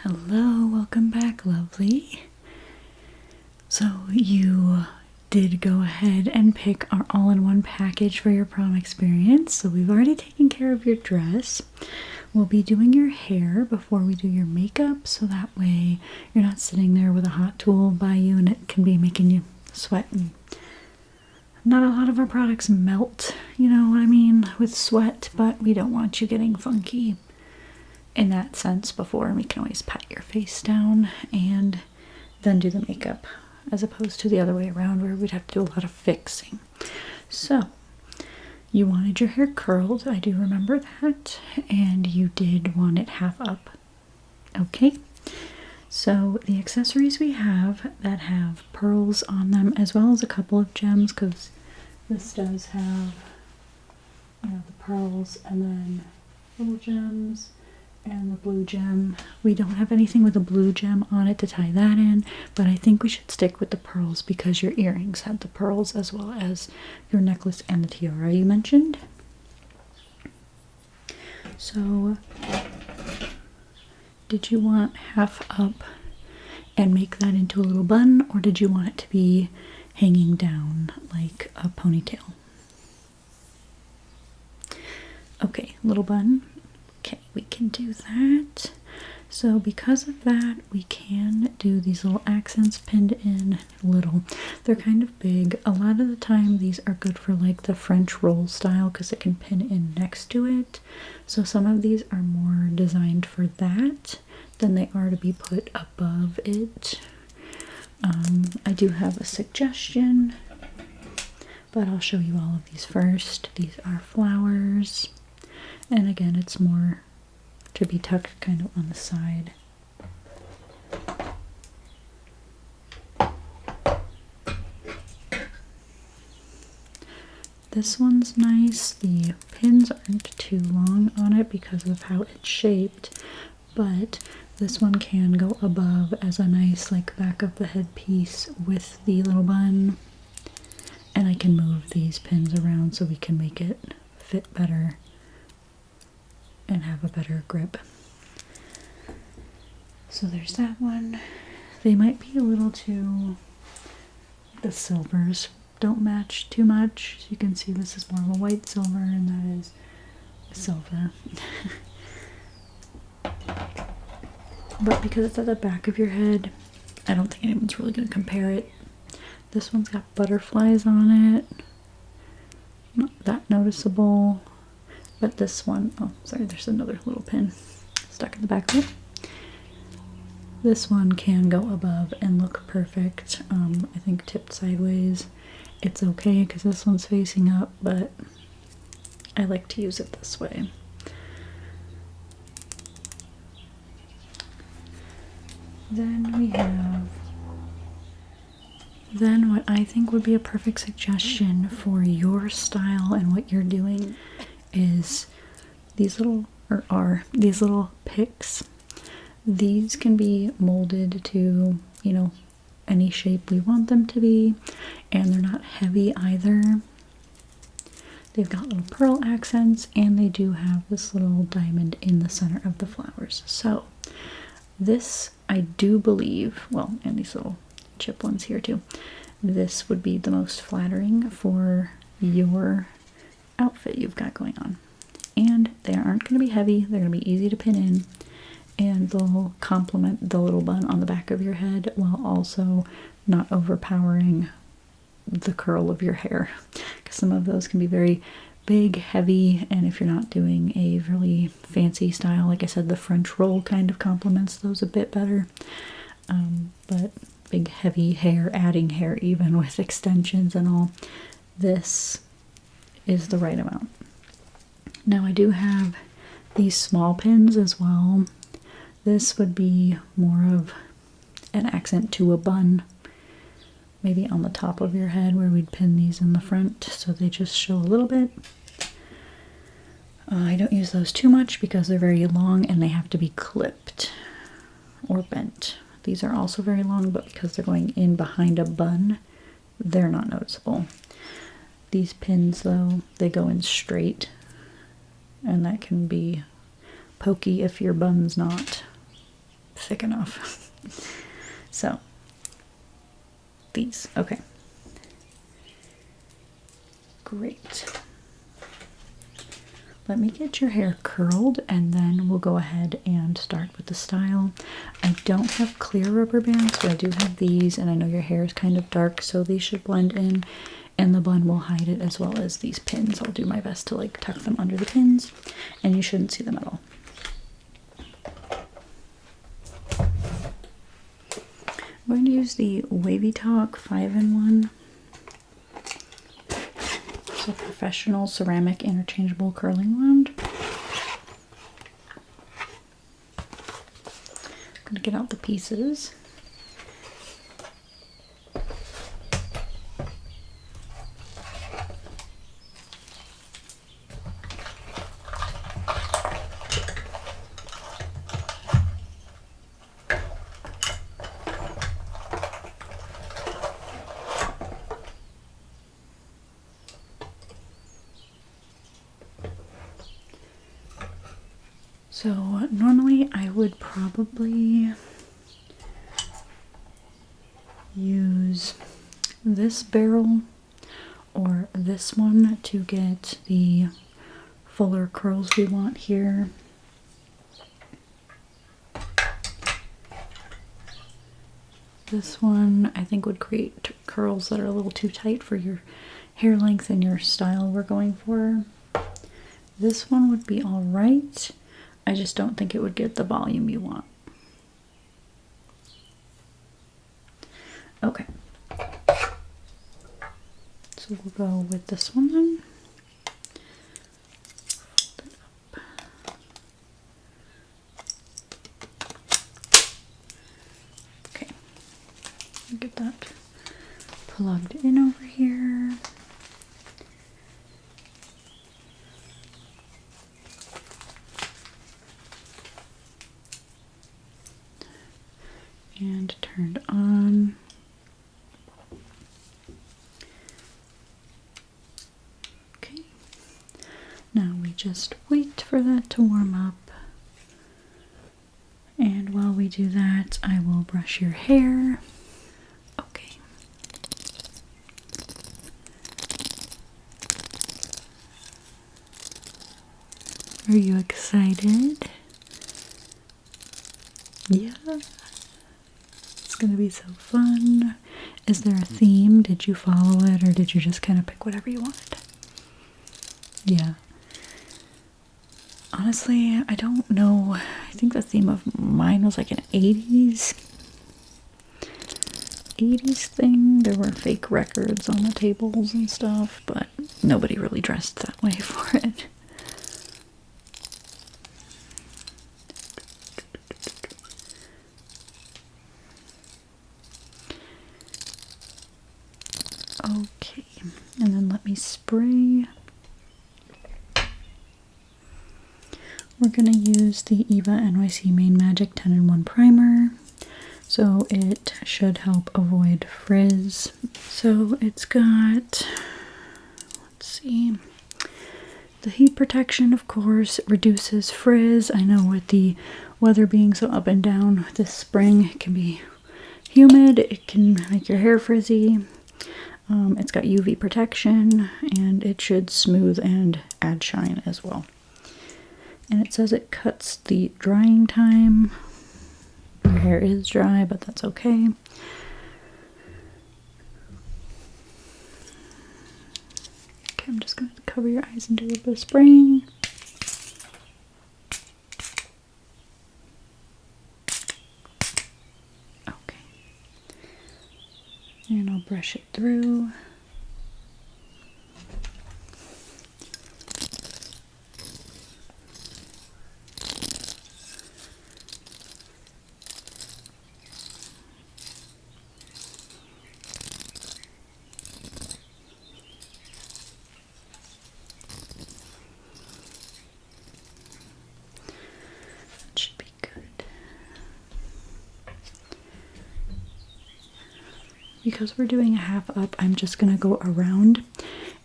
Hello, welcome back, lovely. So you did go ahead and pick our all-in-one package for your prom experience. So we've already taken care of your dress. We'll be doing your hair before we do your makeup, so that way you're not sitting there with a hot tool by you and it can be making you sweat. And not a lot of our products melt, you know what I mean, with sweat, but we don't want you getting funky in that sense before. We can always pat your face down and then do the makeup, as opposed to the other way around where we'd have to do a lot of fixing. So you wanted your hair curled, I do remember that, and you did want it half up. Okay, so the accessories we have that have pearls on them, as well as a couple of gems, because this does have, you know, the pearls and then little gems and the blue gem. We don't have anything with a blue gem on it to tie that in, but I think we should stick with the pearls because your earrings have the pearls as well as your necklace and the tiara you mentioned. So did you want half up and make that into a little bun, or did you want it to be hanging down like a ponytail? Okay, little bun. Okay, we can do that. So because of that, we can do these little accents pinned in little. They're kind of big. A lot of the time these are good for like the French roll style because it can pin in next to it. So some of these are more designed for that than they are to be put above it. I do have a suggestion, but I'll show you all of these first. These are flowers. And again, it's more to be tucked kind of on the side. This one's nice. The pins aren't too long on it because of how it's shaped, but this one can go above as a nice like back of the headpiece with the little bun. And I can move these pins around so we can make it fit better and have a better grip. So there's that one. They might be a little too, the silvers don't match too much. So you can see this is more of a white silver and that is silver. But because it's at the back of your head, I don't think anyone's really going to compare it. This one's got butterflies on it. Not that noticeable. But this one, oh, sorry, there's another little pin stuck in the back of it. This one can go above and look perfect. I think tipped sideways. It's okay because this one's facing up, but I like to use it this way. Then what I think would be a perfect suggestion for your style and what you're doing is these little picks. These can be molded to, you know, any shape we want them to be, and they're not heavy either. They've got little pearl accents and they do have this little diamond in the center of the flowers. So this, I do believe, well, and these little chip ones here too, this would be the most flattering for your outfit you've got going on. And they aren't going to be heavy, they're going to be easy to pin in, and they'll complement the little bun on the back of your head while also not overpowering the curl of your hair, because some of those can be very big, heavy, and if you're not doing a really fancy style, like I said, the French roll kind of complements those a bit better. But big heavy hair, adding hair even with extensions and all, this is the right amount. Now I do have these small pins as well. This would be more of an accent to a bun, maybe on the top of your head where we'd pin these in the front so they just show a little bit. I don't use those too much because they're very long and they have to be clipped or bent. These are also very long, but because they're going in behind a bun, they're not noticeable. These pins though, they go in straight, and that can be pokey if your bun's not thick enough. So, these, okay. Great. Let me get your hair curled and then we'll go ahead and start with the style. I don't have clear rubber bands, but I do have these, and I know your hair is kind of dark, so these should blend in, and the blend will hide it, as well as these pins. I'll do my best to like tuck them under the pins, and you shouldn't see them at all. I'm going to use the Wavy Talk 5-in-1. It's a professional ceramic interchangeable curling wand. I'm going to get out the pieces. So normally I would probably use this barrel or this one to get the fuller curls we want here. This one I think would create curls that are a little too tight for your hair length and your style we're going for. This one would be all right. I just don't think it would get the volume you want. Okay. So we'll go with this one then. Fold it up. Okay. Get that plugged in over here. And turned on. Okay. Now we just wait for that to warm up. And while we do that, I will brush your hair. Okay. Are you excited? Yeah. It's gonna be so fun. Is there a theme? Did you follow it, or did you just kind of pick whatever you wanted? Yeah. Honestly, I don't know. I think the theme of mine was like an 80s thing. There were fake records on the tables and stuff, but nobody really dressed that way for it. Okay, and then let me spray. We're going to use the Eva NYC Main Magic 10-in-1 primer, so it should help avoid frizz. So it's got, let's see, the heat protection, of course, reduces frizz. I know with the weather being so up and down this spring, it can be humid, it can make your hair frizzy. It's got UV protection, and it should smooth and add shine as well. And it says it cuts the drying time. Your hair is dry, but that's okay. Okay, I'm just going to cover your eyes and do a little bit of spraying. Okay. And I'll brush it through. Because we're doing a half up, I'm just going to go around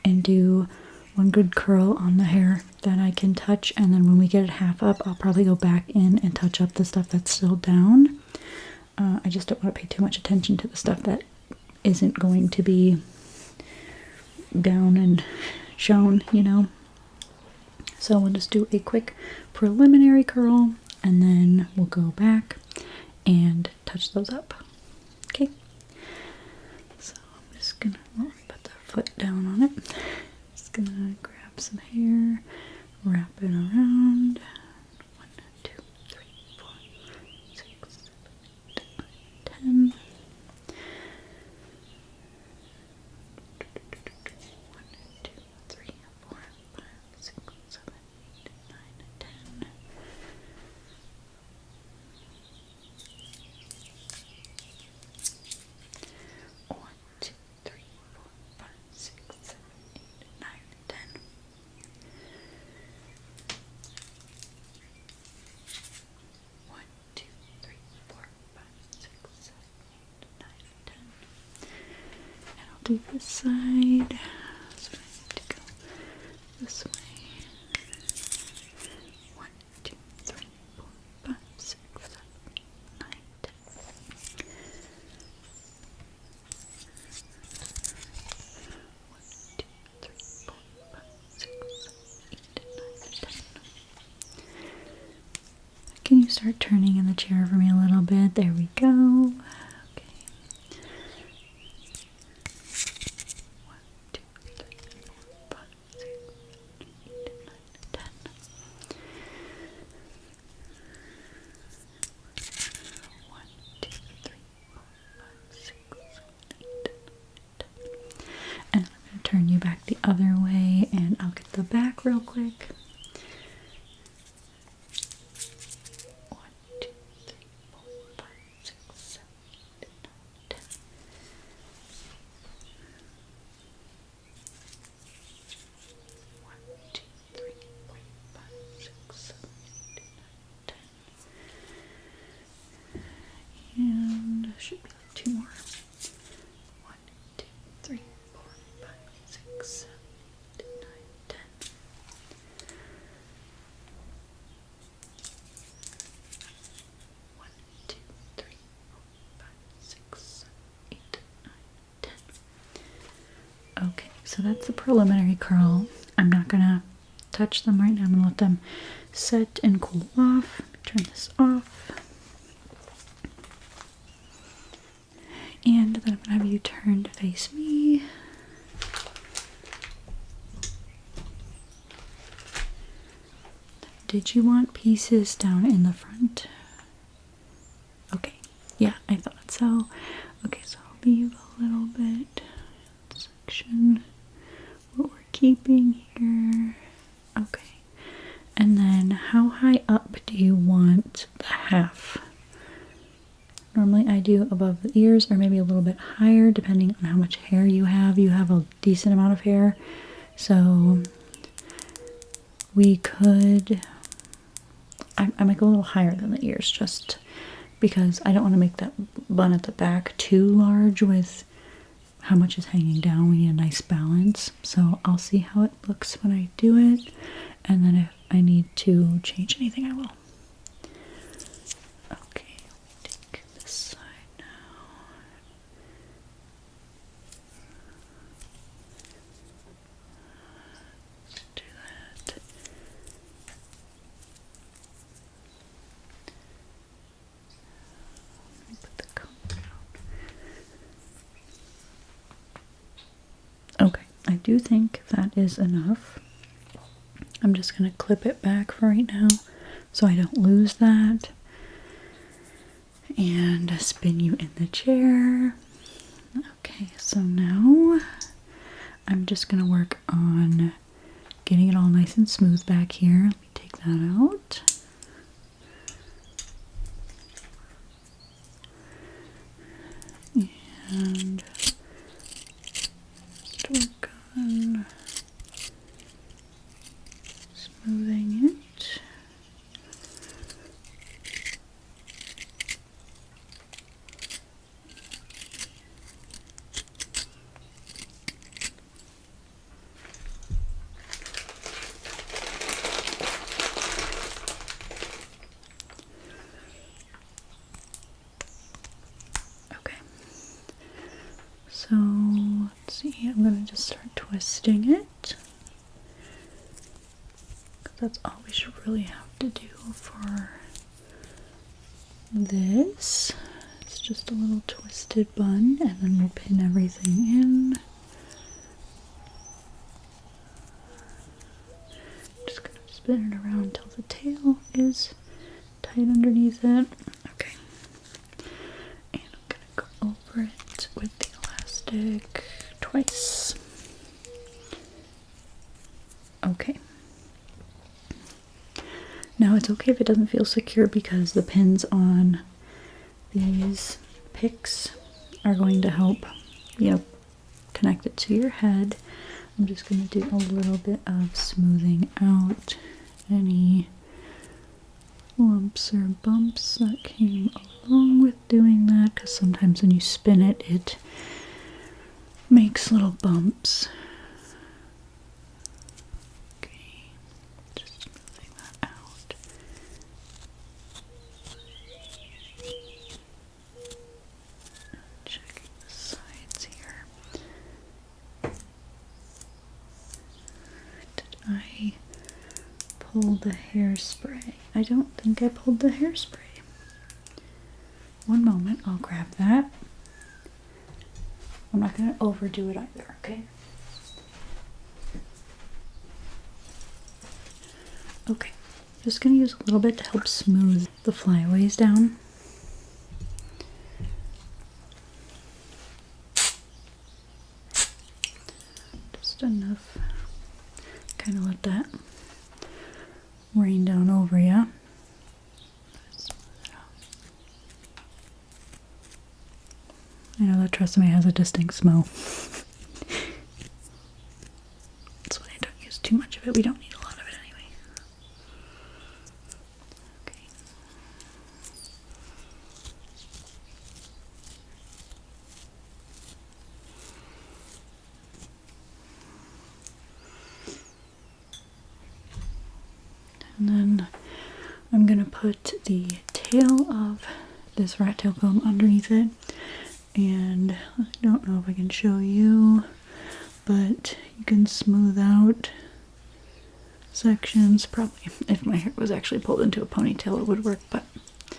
and do one good curl on the hair that I can touch, and then when we get it half up, I'll probably go back in and touch up the stuff that's still down. I just don't want to pay too much attention to the stuff that isn't going to be down and shown, you know. So we'll just do a quick preliminary curl, and then we'll go back and touch those up. Okay. So I'm just gonna put the foot down on it. Just gonna grab some hair, wrap it around. 1, 2, 3, 4, 6, 7, 8, 9, 10. 1, 2, 3, 4, 5, 6, 7, 8, 9, 10. 1, 2, 3, 4, 5, 6, 7, 8, 9, 10. 1, 2, 3, 4, 5, 6, 7, 8, 9, 10. And I'll do this side. So I need to go this way. 1, 2, 3, 4, 5, 6, 7, 8, 9, 10. 1, 2, 3, 4, 5, 6, 7, 8, 9, 10. Can you start turning in the chair for me a little bit? There we go. Okay. 1, 2, 3, 4, 5, 6, 7, 8, 9, 10. 1, 2, 3, 4, 5, 6, 7, 8, 9, 10. And I'm going to turn you back the other way, and I'll get the back real quick. 1, 2, 3, 4, 5, 6, 7, 8, 9, 10. 1, 2, 3, 4, 5, 6, 7, 8, 9, 10. And should be like 2 more. 1, 2, 3, 4, 5, 6, 7, 8, 9, 10. 1, 2, 3, 4, 5, 6, 7, 8, 9, 10. Okay, so that's the preliminary curl. I'm not gonna touch them right now. I'm gonna let them set and cool off. Turn this off. And then I'm gonna have you turn to face me. Did you want pieces down in the front? Okay, yeah, I thought so. Okay, so I'll leave a little bit section. What we're keeping here. Okay, and then how high up do you want the half? Normally I do above the ears, or maybe a little bit higher depending on how much hair you have. You have a decent amount of hair, so we could, I might go a little higher than the ears just because I don't want to make that bun at the back too large with how much is hanging down. We need a nice balance, so I'll see how it looks when I do it, and then if I need to change anything I will. Okay, take this side now. Let's do that. Let me put the comb down. Okay, I do think that is enough. I'm just going to clip it back for right now so I don't lose that. And spin you in the chair. Okay, so now I'm just going to work on getting it all nice and smooth back here. Let me take that out. And just work on smoothing it. So let's see, I'm gonna just start twisting it. That's all we should really have to do for this. It's just a little twisted bun, and then we'll pin everything in. Just gonna spin it around until the tail is tight underneath it. Okay. And I'm gonna go over it with the elastic twice. Okay. Now it's okay if it doesn't feel secure because the pins on these picks are going to help, you know, connect it to your head. I'm just going to do a little bit of smoothing out any lumps or bumps that came along with doing that, because sometimes when you spin it, it makes little bumps. Okay, just smoothing that out. Checking the sides here. Did I pull the hairspray? I don't think I pulled the hairspray. One moment, I'll grab that. I'm not going to overdo it either, okay? Okay, just going to use a little bit to help smooth the flyaways down. Just enough. Kind of let that rain down over you. I know that Tresemme has a distinct smell. That's why I don't use too much of it. We don't need a lot of it anyway. Okay. And then I'm going to put the tail of this rat tail comb underneath it. And I don't know if I can show you, but you can smooth out sections. Probably if my hair was actually pulled into a ponytail it would work, but I'm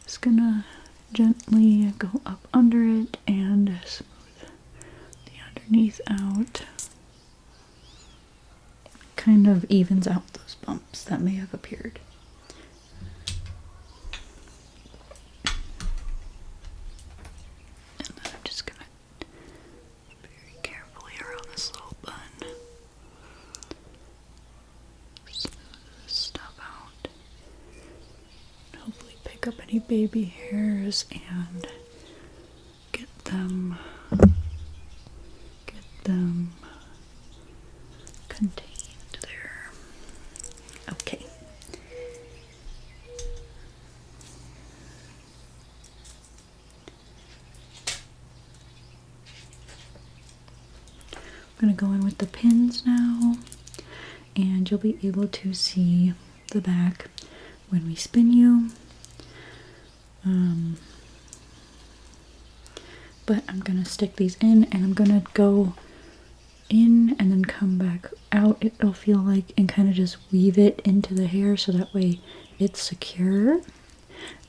just gonna gently go up under it and smooth the underneath out. Kind of evens out those bumps that may have appeared. Up any baby hairs and get them contained there. Okay. I'm going to go in with the pins now, and you'll be able to see the back when we spin you. But I'm gonna stick these in, and I'm gonna go in and then come back out. It'll feel like, and kind of just weave it into the hair so that way it's secure,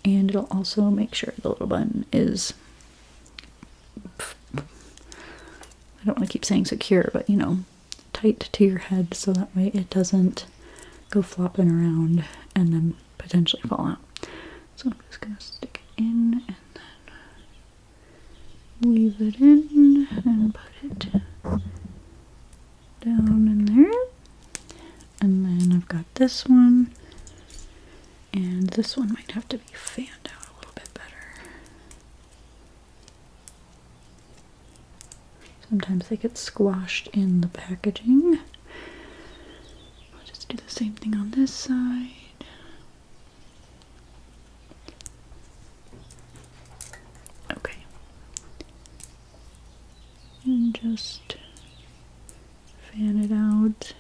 and it'll also make sure the little bun is, I don't want to keep saying secure, but you know, tight to your head so that way it doesn't go flopping around and then potentially fall out. So I'm just gonna stick it in and then weave it in and put it down in there. And then I've got this one, and this one might have to be fanned out a little bit better. Sometimes they get squashed in the packaging. I'll just do the same thing on this side. And just fan it out.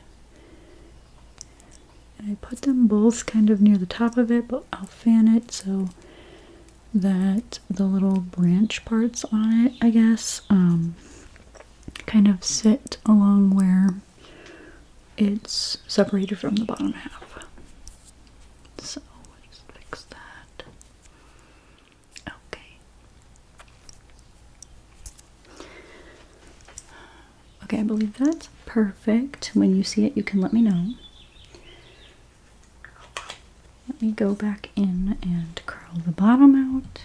And I put them both kind of near the top of it, but I'll fan it so that the little branch parts on it, I guess, kind of sit along where it's separated from the bottom half. So let's fix that. Okay. Okay, I believe that's perfect. When you see it, you can let me know. Let me go back in and curl the bottom out.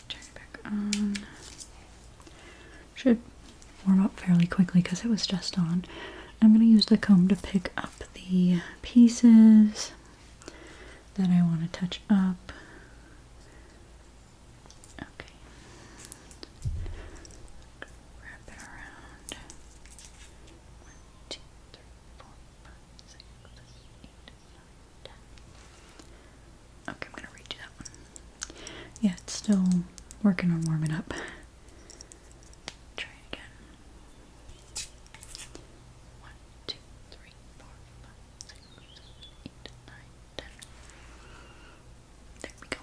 Turn it back on. Should warm up fairly quickly because it was just on. I'm going to use the comb to pick up the pieces that I want to touch up. Okay. Wrap it around. 1, 2, 3, 4, 5, 6, 7, 8, 9, 10. Okay, I'm going to redo that one. Yeah, it's still working on warming up. Try it again. 1, 2, 3, 4, 5, 6, 7, 8, 9, 10. There we go.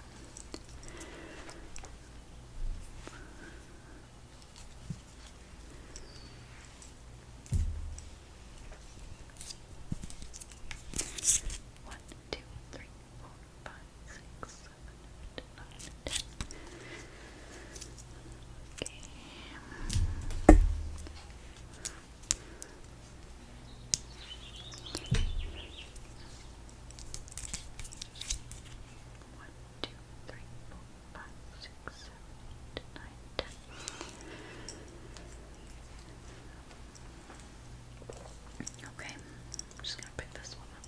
One, two, three, 4, 5, 6, 7, 8, 9, 10. Okay. One, two, three, 4, 5, 6, 7, 8, 9, 10. Okay, I'm just gonna pick this one up.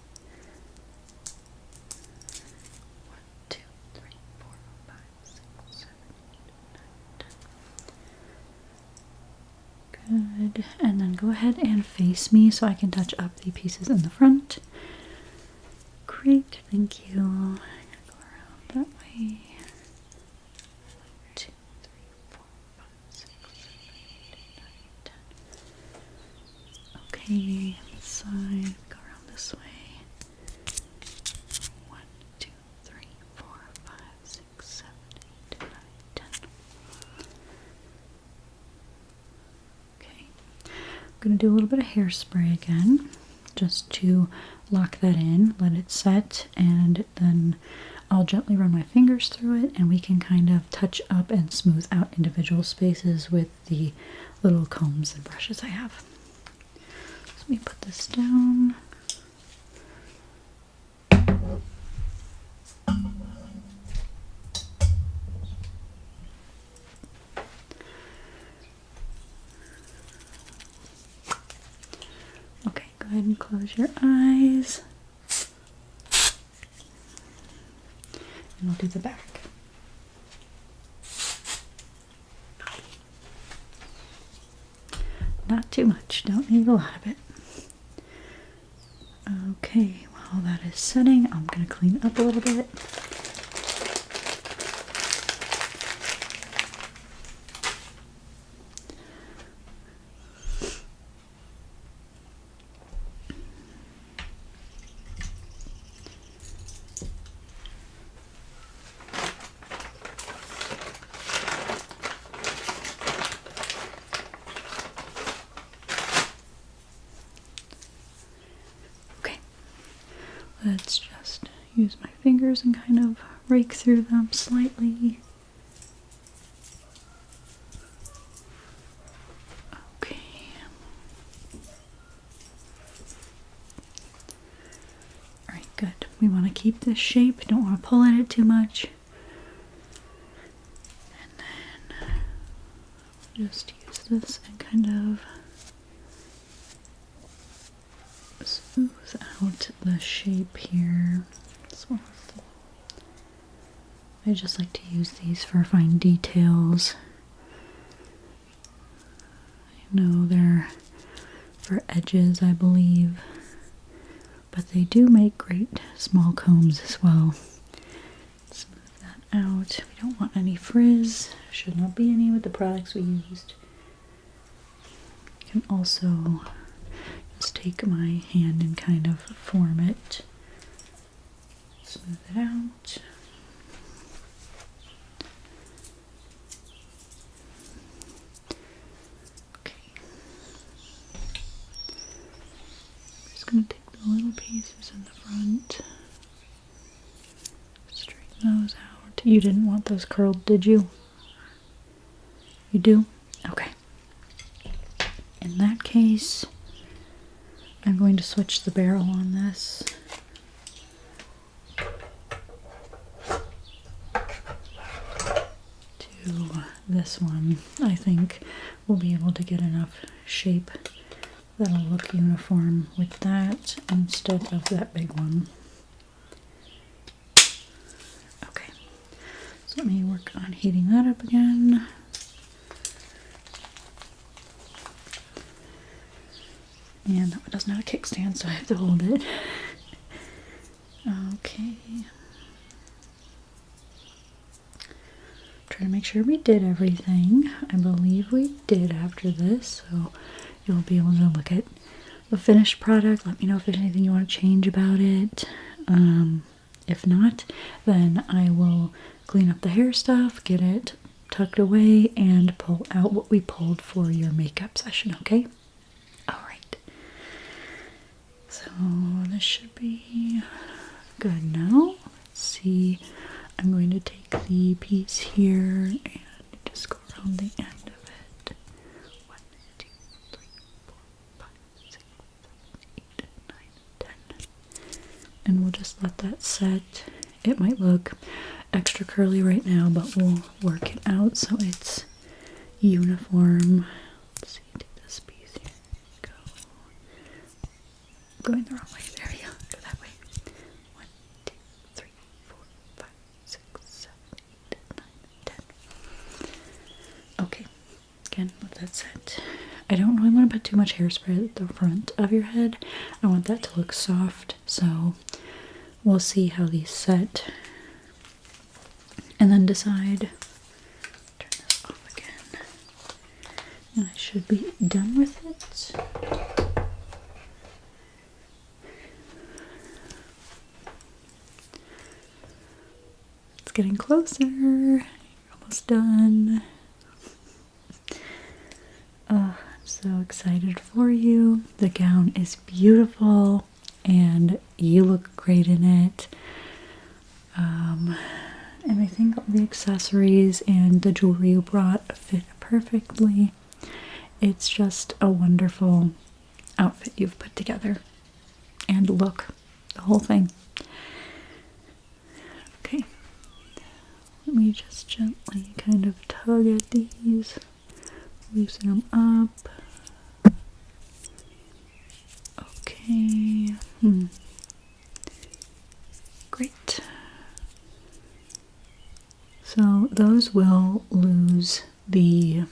1, 2, 3, 4, 5, 6, 7, 8, 9, 10. Good. And then go ahead and face me so I can touch up the pieces in the front. Great, thank you. I'm gonna go around that way. 1, 2, 3, 4, 5, 6, 7, 8, 9, 10. Okay, this side, go around this way. 1, 2, 3, 4, 5, 6, 7, 8, 9, 10. Okay, I'm gonna do a little bit of hairspray again, just to lock that in, let it set, and then I'll gently run my fingers through it and we can kind of touch up and smooth out individual spaces with the little combs and brushes I have. So let me put this down. Okay, go ahead and close your eyes. And I'll do the back. Not too much, don't need a lot of it. Okay, while that is setting, I'm going to clean up a little bit. Let's just use my fingers and kind of rake through them slightly. Okay. Alright, good. We want to keep this shape, don't want to pull at it too much. And then just use this and kind of smooth out the shape here. So I just like to use these for fine details. I know they're for edges, I believe, but they do make great small combs as well. Smooth that out. out. We don't want any frizz. Should not be any with the products we used. I can also just take my hand and kind of form it. Smooth it out. Okay. I'm just going to take the little pieces in the front. Straighten those out. You didn't want those curled, did you? You do? Okay. In that case, I'm going to switch the barrel on this. To this one. I think we'll be able to get enough shape that'll look uniform with that instead of that big one. Okay, so let me work on heating that up again. And that one doesn't have a kickstand, so I have to hold it. Okay. Try to make sure we did everything. I believe we did after this, so you'll be able to look at the finished product. Let me know if there's anything you want to change about it. If not, then I will clean up the hair stuff, get it tucked away, and pull out what we pulled for your makeup session, okay? Alright. So this should be good now. Let's see. I'm going to take the piece here and just go around the end of it. 1, 2, 3, 4, 5, 6, 7, 8, 9, 10. And we'll just let that set. It might look extra curly right now, but we'll work it out so it's uniform. Let's see, take this piece here. Go. Going the wrong way. There we go. Go that way. 1, 2, 3, 4, 5, 6, 7, 8, 9, 10. Okay. Again, let that set. I don't really want to put too much hairspray at the front of your head. I want that to look soft, so we'll see how these set. And then decide. Turn this off again. And I should be done with it. It's getting closer. You're almost done. I'm so excited for you. The gown is beautiful and you look great in it. And I think all the accessories and the jewelry you brought fit perfectly. It's just a wonderful outfit you've put together. And look, the whole thing. Okay. Let me just gently kind of tug at these. Loosen them up. Okay. Great. So those will lose the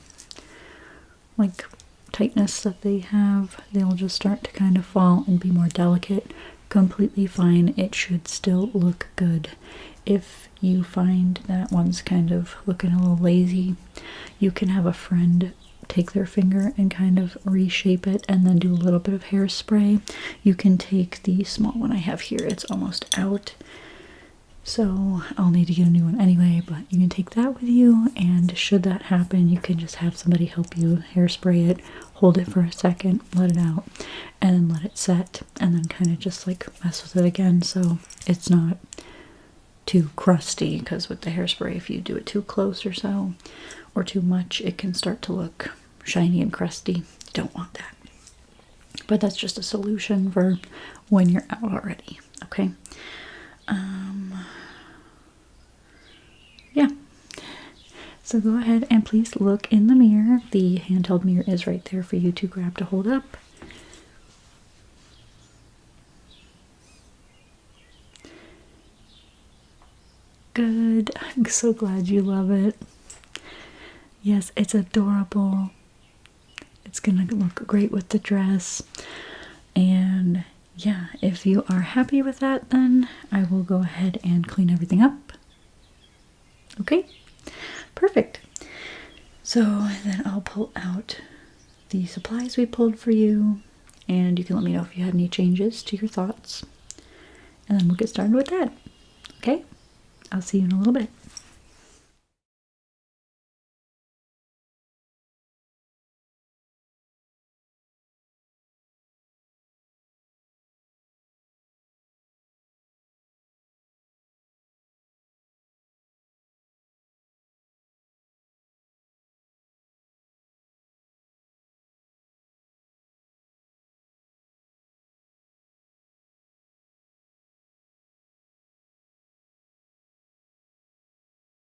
tightness that they have. They'll just start to kind of fall and be more delicate. Completely fine. It should still look good. If you find that one's kind of looking a little lazy, you can have a friend take their finger and kind of reshape it and then do a little bit of hairspray. You can take the small one I have here. It's almost out. So I'll need to get a new one anyway, but you can take that with you, and should that happen, you can just have somebody help you hairspray it, hold it for a second, let it out, and then let it set, and then kind of just mess with it again so it's not too crusty, because with the hairspray, if you do it too close or so, or too much, it can start to look shiny and crusty. You don't want that. But that's just a solution for when you're out already, okay? Yeah. So go ahead and please look in the mirror. The handheld mirror is right there for you to grab to hold up. Good. I'm so glad you love it. Yes, it's adorable. It's gonna look great with the dress. And yeah, if you are happy with that, then I will go ahead and clean everything up. Okay, perfect. So then I'll pull out the supplies we pulled for you, and you can let me know if you had any changes to your thoughts. And then we'll get started with that. Okay? I'll see you in a little bit.